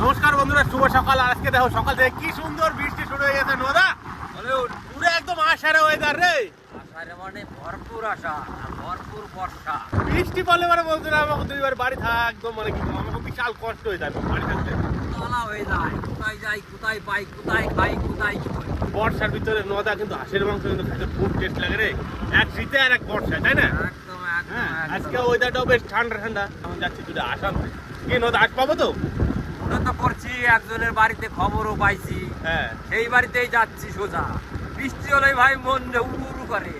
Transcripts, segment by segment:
নমস্কার বন্ধুরা, শুভ সকাল। আর আজকে দেখো সকাল থেকে কি সুন্দর বৃষ্টি শুরু হয়ে গেছে। নদা পুরো একদম আষাঢ়ে ওয়েদার রে। আষাঢ়ে মানে ভরপুর আশা, ভরপুর বর্ষা। বৃষ্টি পড়লে মানে বন্ধুরা আমাকে দুইবার বাড়ি থাকা একদম মানে কি আমাকে বিশাল কষ্ট হয়ে যায় বাড়ি থাকতে। তলা হয়ে যায়, কোথায় যাই, কোথায় পাই, কোথায় খাই, কোথায় কি করি। বর্ষার ভিতরে নদা কিন্তু হাঁসের মাংস কিন্তু খেতে খুব টেস্ট লাগে রে। এক শীতে আর এক বর্ষায়, তাই না? একদম হ্যাঁ, একদম আজকে ওয়েদারটাও বেশ ঠান্ডা ঠান্ডা। এখন যাচ্ছি যদি আসাম কি নদা আজ পাবো তো। মনে তো করছি একজনের বাড়িতে খবরও পাইছি, হ্যাঁ, সেই বাড়িতেই যাচ্ছি সোজা। বৃষ্টি হলে ভাই মন উড়ু উড়ু করে,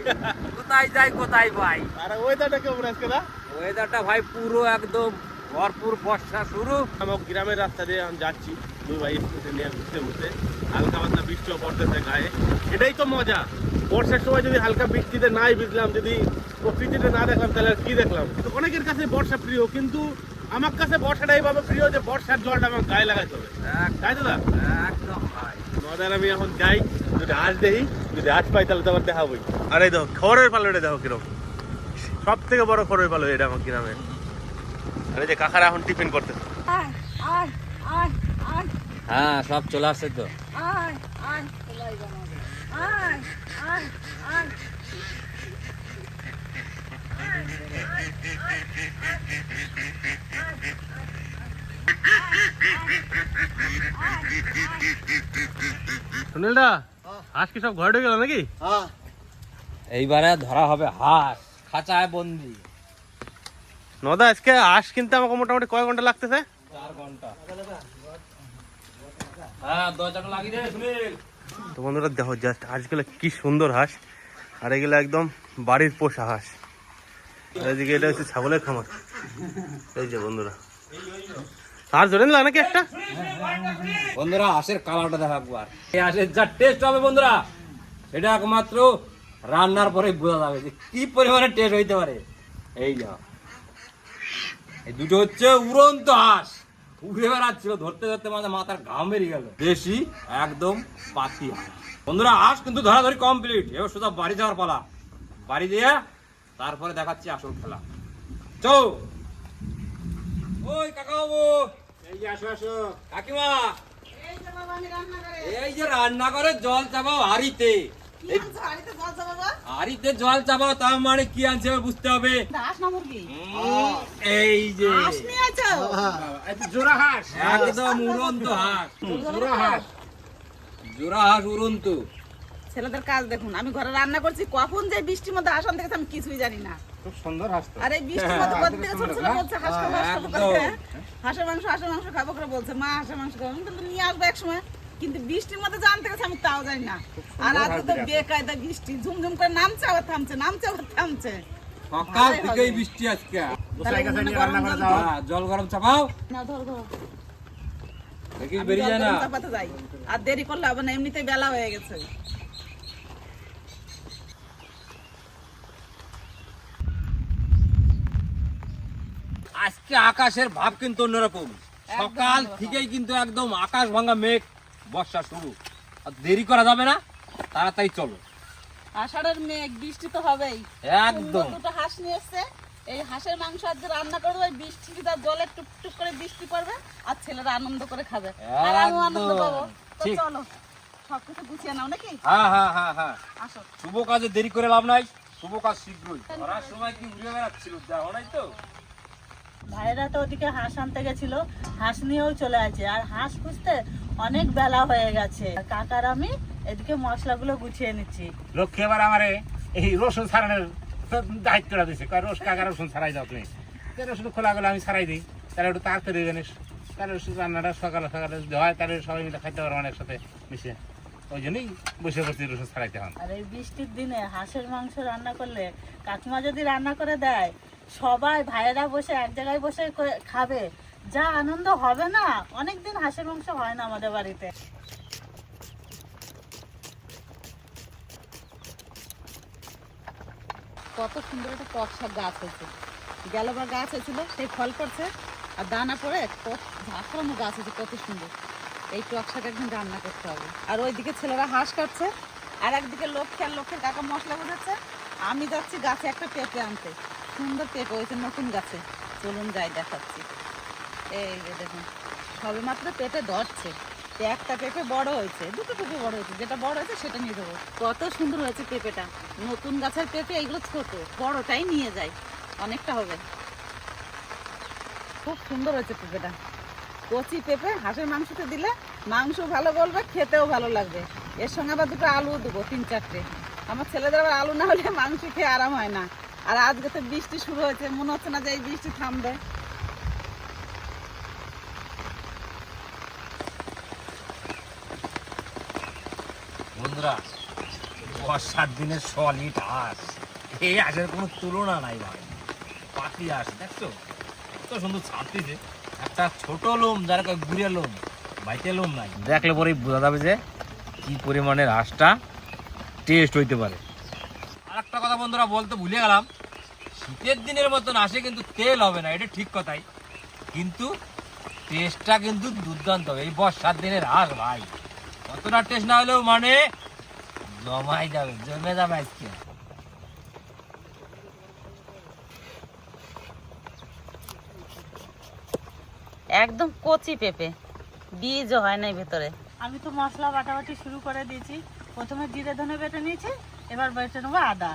কোথায় যাই কোথায় পাই। আর ওয়েদারটা কেমন আজকে না? ওয়েদারটা ভাই পুরো একদম ভরপুর বর্ষা শুরু। আমার গ্রামের রাস্তা দিয়ে আমি যাচ্ছি, দুই ভাই স্কুটি নিয়ে ঘুরতে ঘুরতে। হালকা পাতলা বৃষ্টিও পড়তেছে গায়ে, এটাই তো মজা। বর্ষার সময় যদি হালকা বৃষ্টিতে নাই ভিজলাম, যদি প্রকৃতিতে না দেখলাম, তাহলে আর কি দেখলাম। কিন্তু অনেকের কাছে বর্ষা প্রিয়, কিন্তু আমার কাছে বর্ষাটা এইভাবে প্রিয় যে বর্ষার জলটা আমার গায়ে লাগাইতে হবে, তাই তো না? একদম ভাই। মজার আমি এখন যাই, যদি হাঁস দেখি, যদি হাঁস পাই তাহলে তো আবার দেখাবোই। আর এই দেখো খড়ের পালোটা দেখো কিরকম, সব থেকে বড় খড়ের পালো এটা আমার গ্রামে। আর এই যে কাকারা এখন টিফিন করতে। হ্যাঁ, সব চলে আসছে তো। সুনীলদা, হাঁস কি সব ঘরে ঢুকে গেল নাকি? এইবারে ধরা হবে হাঁস, খাঁচায় বন্দি। নদা আজকে হাঁস কিনতে আমাকে মোটামুটি কয় ঘন্টা লাগতেছে? 4 ঘন্টা। হ্যাঁ, দরজাটা লাগিয়ে দে সুনীল। তো বন্ধুরা দেখো জাস্ট আজকাল কি সুন্দর হাঁস, আর এগুলো একদম বাড়ির পোষা হাঁস। এদিকে এটা হচ্ছে ছাগলের খামার। এই যে বন্ধুরা, আর জোরে না নাকি একটা বন্ধুরা হাঁসের কালারটা দেখা একবার। এই হাঁসের যা টেস্ট হবে বন্ধুরা, সেটা একমাত্র রান্নার পরে বোঝা যাবে যে কি পরিমাণে টেস্ট হইতে পারে। এই না, এই দুটো হচ্ছে উড়ন্ত হাঁস, উড়ে বেড়াচ্ছিল, ধরতে ধরতে মাঝে মাথার ঘাম বেরিয়ে গেল। দেশি একদম পাতি হাঁস। বন্ধুরা হাঁস কিন্তু ধরাধরি কমপ্লিট, এবার সোজা বাড়ি যাওয়ার পালা। বাড়ি দিয়ে তারপরে দেখাচ্ছি আসল খেলা। চলো। ওই কাকা বাবু, এই যে আসো আসো কাকিমা, এই যে রান্না করে জল চাপাও হাড়িতে। হাড়িতে জল চাপাও, তার মানে কি আনছে এবার বুঝতে হবে। এই যে জোড়া হাঁস, একদম উড়ন্ত হাঁস। জোড়া হাঁস উড়ন্ত। ছেলেদের কাজ দেখুন, আমি ঘরে রান্না করছি, কখন যে বৃষ্টির মধ্যে হাঁস আনতে গেছে আমি কিছুই জানি না। খুব সুন্দর হাঁস তো। আর এই বৃষ্টির মধ্যে কোথা থেকে ছোট ছোট বলছে হাঁস খাবো, হাঁস খাবো করে। হাঁসের মাংস খাবো করে বলছে, মা হাঁসের মাংস খাবো। আমি কিন্তু নিয়ে আসবো এক সময়, কিন্তু বৃষ্টির মধ্যে জানতে গেছে আমি তাও জানি না। আর আজকে তো বেকায়দা বৃষ্টি, ঝুমঝুম করে নামছে আবার থামছে, নামছে আবার থামছে। সকাল থেকেই বৃষ্টি আজকে। জল গরম চাপাও, না ধরো ধরো, দেখিস বেরিয়ে যায় না। চাপাতে যাই, আর দেরি করলে হবে না, এমনিতেই বেলা হয়ে গেছে। আজকে আকাশের ভাব কিন্তু অন্যরকম। সকাল থেকেই কিন্তু একদম আকাশ ভাঙা মেঘ, বর্ষা শুরু। আর দেরি করা যাবে না, তাড়াতাড়ি চলো। আষাঢ়ের মেঘ, বৃষ্টি তো হবেই। একদম। দুটো হাঁস নিয়ে এসছে, এই হাঁসের মাংস আজ রান্না করবে, বৃষ্টি তার জলে টুকটুক করে বৃষ্টি পড়বে, আর ছেলেরা আনন্দ করে খাবে, আর আমিও আনন্দ পাবো। তো ঠিক। চলো সবকিছু গুছিয়ে নাও নাকি। হ্যাঁ হ্যাঁ হ্যাঁ হ্যাঁ, আসো। শুভ কাজে দেরি করে লাভ নাই, শুভ কাজ শীঘ্রই। ধরার সময় কি উড়ে বেড়াচ্ছিল, দেখো নাই তো। ভাইরা তো ওদিকে হাঁস আনতে গেছিল, হাঁস নিয়েও চলে আছে, আর হাঁস খুঁজতে অনেক বেলা হয়ে গেছে। কাকার আমি এদিকে মশলাগুলো গুছিয়ে নিচ্ছি। লক্ষ্মী এবার আমারে এই রসুন ছাড়ানোর দায়িত্বটা দিচ্ছে, রস কাকা রসুন ছাড়াই দাও তুমি। রসুন খোলা গেলে আমি ছাড়াই দিই, তাহলে একটু তাড়াতাড়ি জানিস, তাহলে রান্নাটা সকালে সকালে যদি হয় তাহলে সবাই মিলে খাইতে পারবো অনেক সাথে মিশে। ওই জন্যই বসে বসে রসুন ছাড়াইতে হন। আর এই বৃষ্টির দিনে হাঁসের মাংস রান্না করলে, কাকিমা যদি রান্না করে দেয়, সবাই ভাইয়েরা বসে এক জায়গায় বসে খাবে, যা আনন্দ হবে না। অনেকদিন হাঁসের মাংস হয় না আমাদের বাড়িতে। কত সুন্দর একটা টক শাক গাছ হয়েছে, গেলবার গাছ হয়েছিল, সেই ফল করছে আর দানা পড়ে ঝাঁকড়ানো গাছ হয়েছে, কত সুন্দর। এই টক শাক একদিন রান্না করতে হবে। আর ওইদিকে ছেলেরা হাঁস কাটছে, আর একদিকে লক্ষ্যের কাকা মশলা বোঝাচ্ছে। আমি যাচ্ছি গাছে একটা পেঁপে আনতে, সুন্দর পেঁপে হয়েছে নতুন গাছে, চলুন যাই দেখাচ্ছি। এই যে দেখুন সবে মাত্র পেঁপে ধরছে, তো একটা পেঁপে বড় হয়েছে, দুটো পেঁপে বড় হয়েছে, যেটা বড় হয়েছে সেটা নিয়ে দেবো। কত সুন্দর হয়েছে পেঁপেটা, নতুন গাছের পেঁপে, এইগুলো ছোট, বড়টাই নিয়ে যায়, অনেকটা হবে। খুব সুন্দর হয়েছে পেঁপেটা, কচি পেঁপে হাঁসের মাংসতে দিলে মাংস ভালো বলবে, খেতেও ভালো লাগবে। এর সঙ্গে আবার দুটো আলু দেবো, 3-4টে। আমার ছেলেদের আবার আলু না হলে মাংস খেয়ে আরাম হয় না। আর আজকে তো বৃষ্টি শুরু হয়েছে, মনে হচ্ছে না যে এই বৃষ্টি থামবে। বন্ধুরা, বর্ষার দিনের সলিড হাঁস, এই হাঁসের কোনো তুলনা নাই ভাই। পাতি হাঁস দেখছো কত সুন্দর ছাড়তেছে, একটা ছোট লোম, যার গুড়িয়া লোম, বাইতে লোম নাই, দেখলে পরেই বোঝা যাবে যে কি পরিমাণের হাঁসটা টেস্ট হইতে পারে। আর একটা কথা বন্ধুরা বলতে ভুলে গেলাম, শীতের দিনের মতন হাঁসে কিন্তু তেল হবে না, এটা ঠিক কথাই, কিন্তু টেস্টটা কিন্তু দুর্দান্ত হবে। এই বর্ষার দিনের হাঁস ভাই কতটা টেস্ট না হলেও মানে জমে যাবে আজকে। একদম কচি পেঁপে, বীজও হয় নাই ভেতরে। আমি তো মশলা বাটাবাটি শুরু করে দিয়েছি। প্রথমে জিরে ধনে বেটে নিয়েছি, এবার বেটে নেবো আদা।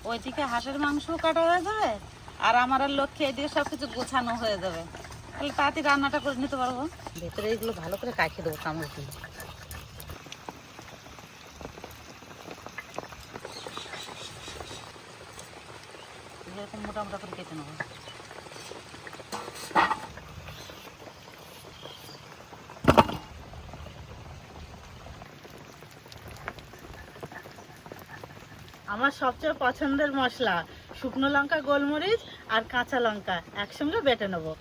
ওইদিকে হাঁসের মাংস কাটা হয়ে যাবে, আর আমার আর লক্ষ্যে এদিকে সবকিছু গোছানো হয়ে যাবে, তাহলে তাড়াতাড়ি রান্নাটা করে নিতে পারবো। ভেতরে এগুলো ভালো করে কাটিয়ে দেবো চামচ দিয়ে। এরকম মোটা মোটা করে কেটে নেবো। আমার সবচেয়ে পছন্দের মশলা শুকনো লঙ্কা, গোলমরিচ আর কাঁচা লঙ্কা একসঙ্গে বেটে নেবো।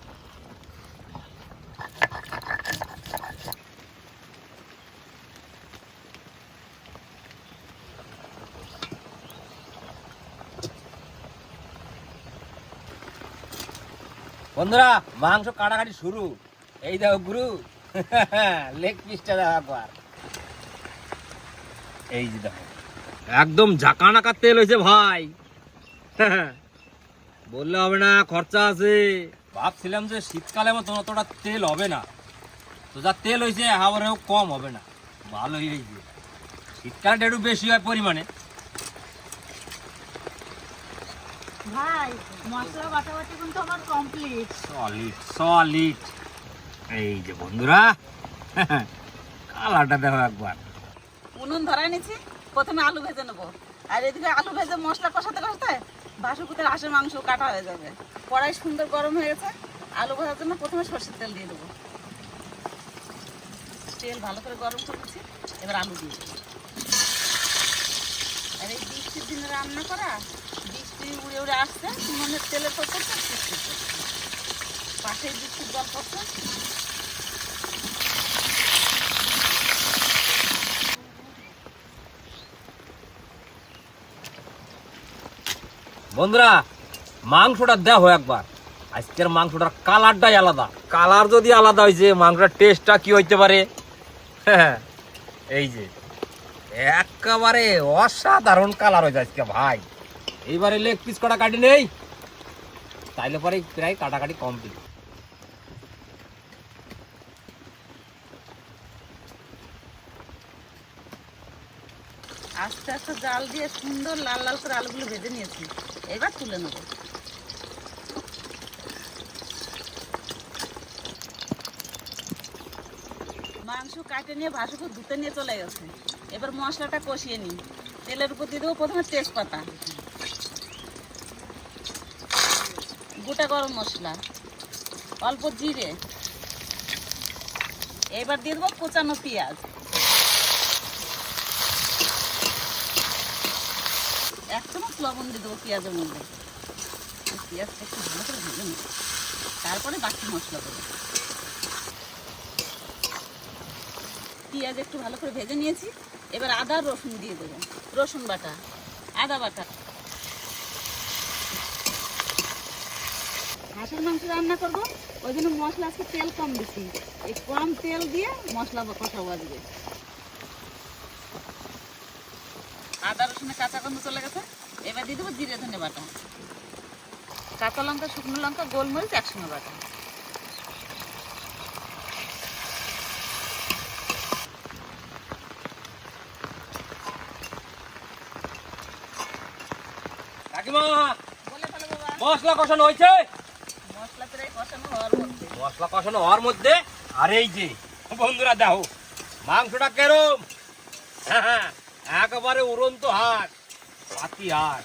বন্ধুরা, মাংস কাটাকাটি শুরু। এই দেখো গুরু, লেগ পিসটা দেখো একবার, এই যে দেখো একদম ঝাঁকানাকা তেল হয়েছে ভাই। বললে হবে না, খরচা আছে। ভাবছিলাম যে শীতকালে মতো অতটা তেল হবে না, তো যা তেল হয়েছে আবারও কম হবে না, ভালোই হয়েছে। শীতকালটা একটু বেশি হয় পরিমাণে। ভাই মশলা বাটাবাটি কিন্তু আমার কমপ্লিট। সলিড এই যে বন্ধুরা, কালারটা দেখো একবার। উনুন ধরাই নিচ্ছি, প্রথমে আলু ভেজে নেবো, আর এদিকে আলু ভেজে মশলা কষাতে কষাতে বাসুকুতের হাঁসের মাংস কাটা হয়ে যাবে। কড়াই সুন্দর গরম হয়ে গেছে, আলু ভাজার জন্য প্রথমে সরষের তেল দিয়ে দেবো। তেল ভালো করে গরম করেছি, এবার আলু দিয়ে দেবো। আর এই বৃষ্টির দিনে রান্না করা, বৃষ্টি উড়ে উড়ে আসছে, উনুনের তেলের পর পড়ছে, পাশেই বৃষ্টির জল পড়ছে। বন্ধুরা, মাংসটা দেখো একবার, আজকের মাংসটার কালারটাই আলাদা। কালার যদি আলাদা হয়েছে, মাংসটার টেস্টটা কি হইতে পারে। এই যে একেবারে অসাধারণ কালার হয়েছে আজকে ভাই। এইবারে লেগ পিস কটা কাটি নেই, তাইলে পরে প্রায় কাটাকাটি কমপ্লিট। আস্তে আস্তে জাল দিয়ে সুন্দর লাল লাল করে আলুগুলো ভেজে নিয়েছি, এবার তুলে নেবো। মাংস কাটে নিয়ে ভাসুকে ধুতে নিয়ে চলে গেছে, এবার মশলাটা কষিয়ে নিই। তেলের উপর দিয়ে দেবো প্রথমে তেজপাতা, গোটা গরম মশলা, অল্প জিরে, এবার দিয়ে দেবো কোচানো পেঁয়াজ, এক চামচ লবণ দিয়ে দেবো পেঁয়াজের মধ্যে। পেঁয়াজটা একটু ভালো করে ভেজে নেব, তারপরে বাকি মশলা দেবো। পেঁয়াজ একটু ভালো করে ভেজে নিয়েছি, এবার আদা রসুন দিয়ে দেবো। রসুন বাটা, আদা বাটা। হাঁসের মাংস রান্না করবো, ওই জন্য মশলা আজকে তেল কম দিচ্ছি, এই কম তেল দিয়ে মশলা কষাবো আজকে। আদা রসুনের কাঁচা গন্ধ চলে গেছে, এবার দিয়ে দেবো জিরে ধনে বাটা, কাঁচা লঙ্কা, শুকনো লঙ্কা, গোলমরিচ একসঙ্গে বাটা। কাকিমা বলে ফেলো বাবা। মশলা কষানো হয়েছে? মশলা প্রায় কষানো হওয়ার মধ্যে। মশলা কষানো হওয়ার মধ্যে আর এই যে বন্ধুরা দেখো মাংসটা কেরম, হ্যাঁ একেবারে উড়ন্ত হাট, পাতি হাট।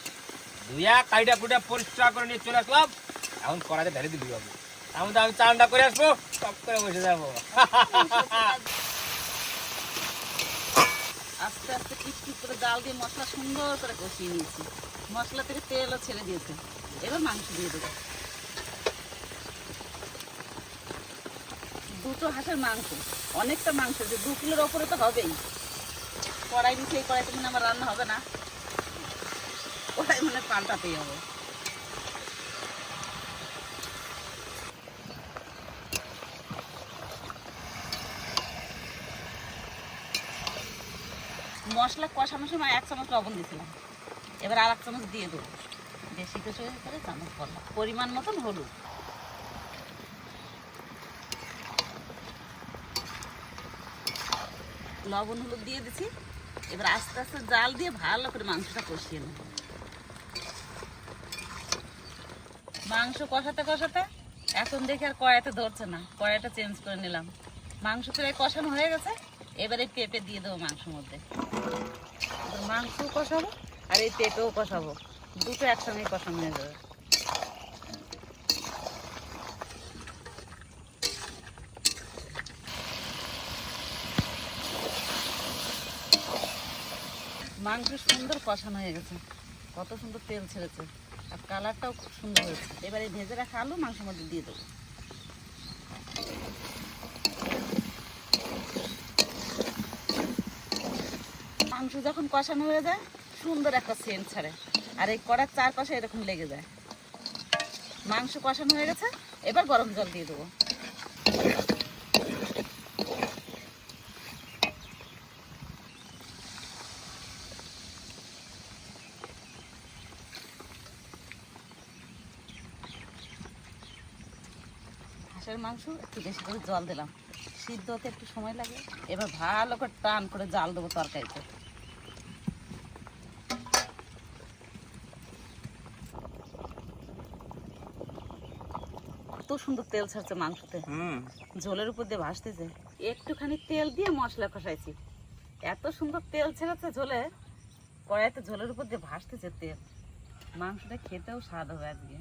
দুই এক কাইটা কুইটা পরিষ্কার করে নিয়ে চলে আসলাম, এখন কড়াইতে ঢেলে দিবি হবে। এমন তো আমি চানটা করে আসবো, টপ করে বসে যাবো। আস্তে আস্তে টিপ করে জাল দিয়ে মশলা সুন্দর করে কষিয়ে নিয়েছি। মশলা থেকে তেলও ছেড়ে দিয়েছে। এবার মাংস দিয়ে দেবো। দুটো হাঁসের মাংস, অনেকটা মাংস, যে 2 কিলোর ওপরে তো হবেই। কড়াই দিচ্ছি, এই কড়াইতে মানে আমার রান্না হবে না, ওটাই মানে পাল্টাতেই হবে। মশলা কষানোর সময় 1 চামচ লবণ দিয়েছিলাম, এবার আর 1 চামচ দিয়ে দেবো। বেশি কিছু হয়ে গেলে চামচ করলাম, পরিমাণ মতন হলুদ। লবণ হলুদ দিয়ে দিছি। এবার আস্তে আস্তে জাল দিয়ে ভালো করে মাংসটা কষিয়ে নেব। মাংস কষাতে কষাতে এখন দেখি আর কড়াইতে ধরছে না, কড়াইটা চেঞ্জ করে নিলাম। মাংস প্রায় কষানো হয়ে গেছে, এবারে পেঁপে দিয়ে দেবো মাংসের মধ্যে। মাংসও কষাবো আর এই পেঁপেও কষাবো, দুটো একসঙ্গে কষানো হয়ে যাবে। মাংস সুন্দর কষানো হয়ে গেছে, কত সুন্দর তেল ছেড়েছে আর কালারটাও খুব সুন্দর হয়েছে। এবারে ভেজে রাখা আলু মাংসের মধ্যে দিয়ে দেবো। মাংস যখন কষানো হয়ে যায় সুন্দর একটা সেন্ট ছাড়ে, আর এই কড়ার চারপাশে এরকম লেগে যায়। মাংস কষানো হয়ে গেছে, এবার গরম জল দিয়ে দেবো। হাঁসের মাংস একটু বেশি করে জল দিলাম, সিদ্ধ হতে একটু সময় লাগে। এবার ভালো করে টান করে জাল দেবো তরকারিতে। কত সুন্দর তেল ছাড়ছে মাংসতে, ঝোলের উপর দিয়ে ভাসতেছে। একটুখানি তেল দিয়ে মশলা কষাইছি, এত সুন্দর তেল ছেড়েছে ঝোলে, কড়াইতে ঝোলের উপর দিয়ে ভাসতেছে তেল। মাংসটা খেতেও স্বাদ হবে আজকে।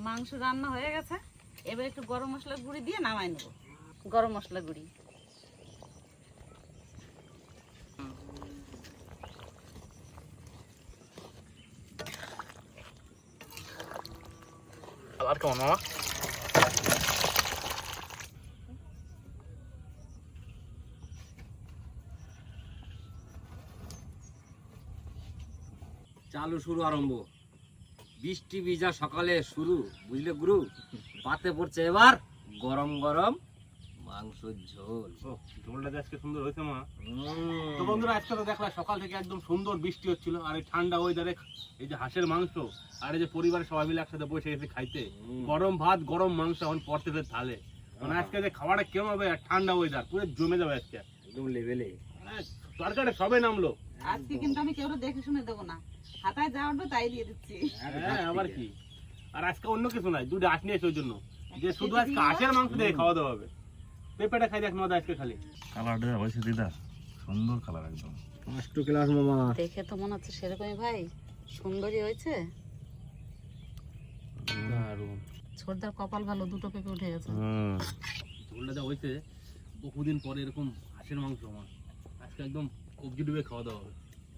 মাংস রান্না হয়ে গেছে, এবার একটু গরম মশলার গুঁড়ি দিয়ে নামাই নেব। গরম মশলা গুঁড়ি, আর কেমন মামা? চালু শুরু আরম্ভ, বৃষ্টি ভিজা সকালে শুরু, বুঝলে গুরু? পাতে পড়ছে এবার গরম গরম মাংসের ঝোল। ঝোলটা আজকে সুন্দর হয়েছে মা। তো বন্ধুরা আজকে তো দেখলাম সকাল থেকে একদম সুন্দর বৃষ্টি হচ্ছিল, আর এই ঠান্ডা ওয়েদারে এই যে হাঁসের মাংস আর এই যে পরিবারের সবাই মিলে একসাথে বসে গেছে খাইতে, গরম ভাত গরম মাংস এখন পড়তেছে থালে। মানে আজকে যে খাবারটা কেমন হবে, আর ঠান্ডা ওয়েদার পুরো জমে যাবে আজকে একদম লেভেলে। তরকারি সবে নামলো। আজকে কিন্তু আমি কেউ দেখে শুনে দেবো না, হাতায় যা উঠবে তাই দিয়ে দিচ্ছি। হ্যাঁ আবার কি, আর আজকে অন্য কিছু নাই, দুটো হাঁস নিয়েছে ওই জন্য যে শুধু আজকে হাঁসের মাংস দিয়ে খাওয়া দাওয়া হবে। পেঁপেটা খাই দেখ মজা আজকে খালি। কালারটা হয়েছে দিদা, সুন্দর কালার একদম। ফার্স্ট ক্লাস মামা। দেখে তো মনে হচ্ছে সেরকমই ভাই, সুন্দরই হয়েছে। ছোটদার কপাল ভালো, দুটো পেঁপে উঠে গেছে। ঝোলটা যা হয়েছে, বহুদিন পরে এরকম হাঁসের মাংস আমার আজকে একদম কবজি ডুবে খাওয়া দাওয়া হবে,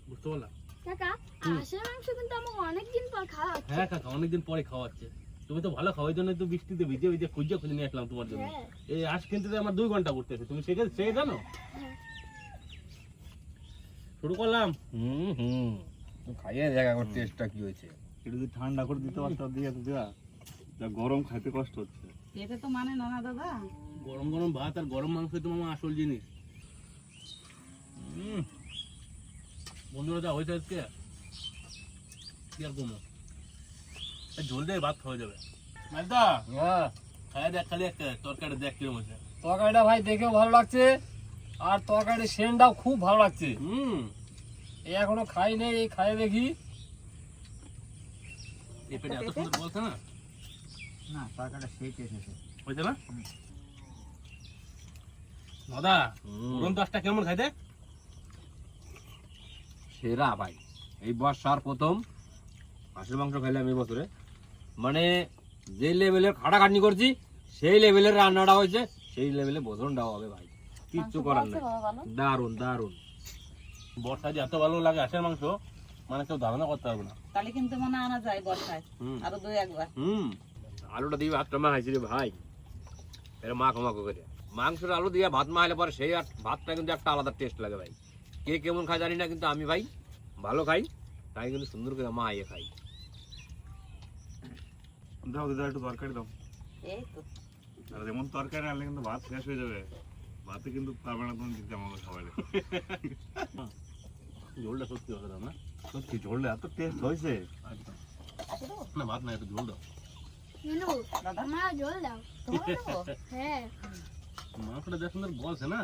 বুঝতে পারলাম? কাকা হাঁসের মাংস কিন্তু আমাকে অনেকদিন পর খাওয়া হচ্ছে। হ্যাঁ কাকা, অনেকদিন পরে খাওয়াচ্ছে। তুমি তো ভালো খাওয়ার জন্য তো বৃষ্টিতে ভিজে ভিজে খুঁজে খুঁজে নিয়ে আসলাম তোমার জন্য। হ্যাঁ। এই হাঁস কিনতে তো আমার 2 ঘন্টা করতেছে, তুমি সে জানো? হ্যাঁ। শুরু করলাম। খাইয়ে দেখা করতে টেস্টটা কি হয়েছে। এটা যদি ঠান্ডা করে দিতে পারতাম দিয়ে দিদা, যা গরম খাইতে কষ্ট হচ্ছে। পেঁপে তো মানে না না দাদা। গরম গরম ভাত আর গরম মাংস তো মামা আসল জিনিস। বন্ধুরা যা হয়েছে আজকে কি আর কমো ঝোল দিয়ে ভাত খাওয়া যাবে মালদা হ্যাঁ খাই দেখ খালি একটা তরকারি দেখ কিরম হয়েছে তরকারিটা ভাই দেখেও ভালো লাগছে, আর তরকারির সেন্টটাও খুব ভালো লাগছে। এই এখনো খাই নেই, এই খাই দেখি। এই পেটে এত সুন্দর বলছে না, না তরকারিটা সেই টেস্ট এসেছে। হয়েছে না দাদা? গরম দশটা কেমন খাইতে? সেরা ভাই, এই বর্ষার প্রথম হাঁসের মাংস খাইলাম এই বছরে। মানে যে লেভেলের খাটাখাটনি করছি সেই লেভেলের রান্নাটা হয়েছে, সেই লেভেলে ভোজনটাও হবে ভাই, কিচ্ছু করার নেই। দারুন দারুন। বর্ষা যে এত ভালো লাগে হাঁসের মাংস, মানে কেউ ধারণা করতে পারবে না। তাহলে কিন্তু মনে আনা যায় বর্ষায় আরো 2-1 আলুটা দিয়ে ভাতটা মাখাইছি রে ভাই, এটা মাখো মাখো করে। মাংসের আলু দিয়ে ভাত মাখাইলে পরে সেই ভাতটা কিন্তু একটা আলাদা টেস্ট লাগে ভাই। কে কেমন খায় জানি না, কিন্তু আমি ভাই ভালো খাই, তাই কিন্তু সুন্দর করে মাখিয়ে খাই। দাও দিদা একটু তরকারি দাও। এই তো আর যেমন তরকারি আনলে কিন্তু ভাত শেষ হয়ে যাবে, ভাতে কিন্তু পারবে না তুমি দিতে আমাকে খাওয়ালে। ঝোলটা সত্যি হবে না? সত্যি ঝোলটা এত টেস্ট হয়েছে। একদম না, ভাত না, একটু ঝোল দাও। মিনু আমার জল দাও। তোমার দেবো? হ্যাঁ মাংসটা যা সুন্দর বলছে না।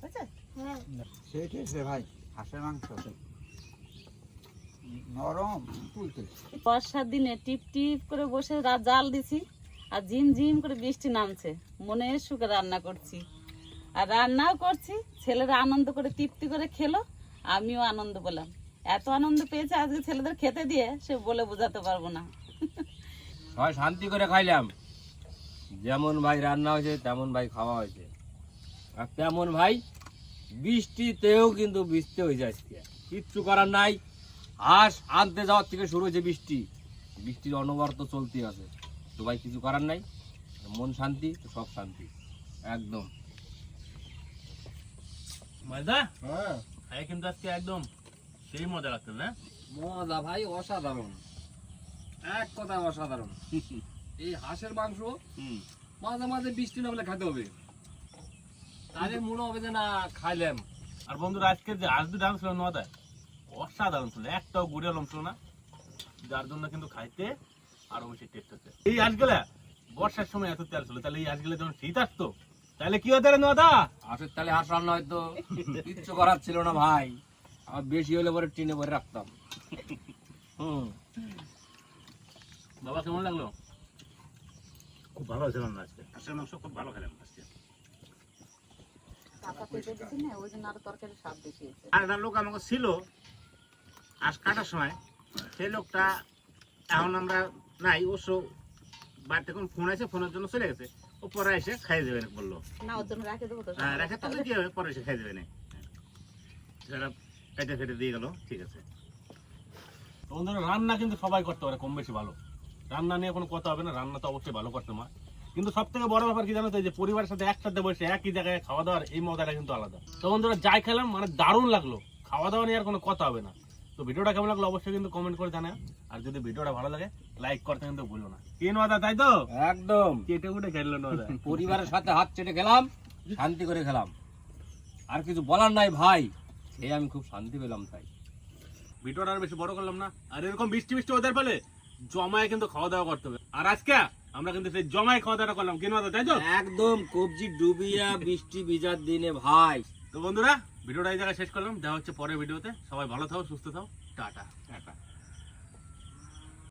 বুঝছো? হ্যাঁ সেই টেস্ট রে ভাই, হাঁসের মাংস নরম তুলতে। বর্ষার দিনে টিপ টিপ করে বসে জাল দিছি, আর ঝিম ঝিম করে বৃষ্টি নামছে, মনের সুখে রান্না করছি। আর রান্নাও করছি, ছেলেরা আনন্দ করে তৃপ্তি করে খেলো, আমিও আনন্দ পেলাম। এত আনন্দ পেয়েছে আজকে ছেলেদের খেতে দিয়ে, সে বলে বোঝাতে পারবো না। সবাই শান্তি করে খাইলাম, যেমন ভাই রান্না হয়েছে তেমন ভাই খাওয়া হয়েছে, আর তেমন ভাই বৃষ্টিতেও কিন্তু বৃষ্টি হয়েছে আজকে, কিচ্ছু করার নাই। হাঁস আনতে যাওয়ার থেকে শুরু হয়েছে বৃষ্টি, বৃষ্টির অনবরত চলতে আছে, তো ভাই কিছু করার নাই। মন শান্তি তো সব শান্তি একদম। মজা হ্যাঁ খাই কিন্তু আজকে একদম সেই মজা লাগছে না? মজা ভাই অসাধারণ, এক কথা অসাধারণ। এই হাঁসের মাংস মাঝে মাঝে বৃষ্টি না হলে খেতে হবে, তাহলে মনে হবে যে না খাইলাম। আর বন্ধুরা আজকে যে হাঁস দুটো আনছিল নদায়, অসাধারণ ছিল, একটাও গুড়ে লম ছিল না, যার জন্য কিন্তু খাইতে আরো বেশি টেস্ট হচ্ছে। এই হাঁসগুলা বর্ষার সময় এত তেল ছিল, তাহলে এই হাঁসগুলো যখন শীত আসতো তাহলে কি হতো রে নদা? হাঁসের তালে হাঁস রান্না হয়তো, কিচ্ছু করার ছিল না ভাই, আমার বেশি হলে পরে টিনে ভরে রাখতাম। বাবা কেমন লাগলো? খুব ভালো হয়েছিল না আজকে, হাঁসের মাংস খুব ভালো খেলাম আজকে। কাঁচা পেঁপে দিছি না, ওই জন্য আরো তরকারির স্বাদ বেশি হয়েছে। আর একটা লোক আমাকে ছিল আজ কাটার সময়, সেই লোকটা এখন আমরা নাই, অবশ্য বাড়িতে কোন ফোন আছে, ফোনের জন্য চলে গেছে, ও পরে এসে খাই দেবে না বললো। না, ওর জন্য রেখে দেবো তো। হ্যাঁ রেখে তো কি হবে, পরে এসে খাই দেবে না, সেটা কেটে ফেটে দিয়ে গেল, ঠিক আছে। তো বন্ধুরা রান্না কিন্তু সবাই করতে পারে কম বেশি ভালো, রান্না নিয়ে কোনো কথা হবে না, রান্না তো অবশ্যই ভালো করতে হয়। কিন্তু সব থেকে বড় ব্যাপার কি জানো তো, এই যে পরিবারের সাথে একসাথে বসে একই জায়গায় খাওয়া দাওয়ার এই মজাটা কিন্তু আলাদা। তো বন্ধুরা যাই খেলাম মানে দারুণ লাগলো, খাওয়া দাওয়া নিয়ে আর কোনো কথা হবে না। তো ভিডিওটা কেমন লাগলো অবশ্যই কিন্তু কমেন্ট করে জানাও, আর যদি ভিডিওটা ভালো লাগে লাইক করতে কিন্তু ভুলো না। কি নদা, তাই তো? একদম কেটে উঠে খেললো নদা। পরিবারের সাথে হাত চেটে খেলাম, শান্তি করে খেলাম, আর কিছু বলার নাই ভাই, এই আমি খুব শান্তি পেলাম। তাই ভিডিওটা আর বেশি বড় করলাম না, আর এরকম বৃষ্টি বৃষ্টি ওদের ফেলে জমায় কিন্তু খাওয়া দাওয়া করতে হবে। আর আজকে আমরা কিন্তু সেই জমায় খাওয়া দাওয়া করলাম, কি নদা, তাই তো? একদম কবজি ডুবিয়া বৃষ্টি ভিজার দিনে ভাই। তো বন্ধুরা ভিডিওটা এই জায়গায় শেষ করলাম, দেখা হচ্ছে পরের ভিডিওতে। সবাই ভালো থাকো, সুস্থ থাকো, টাটা।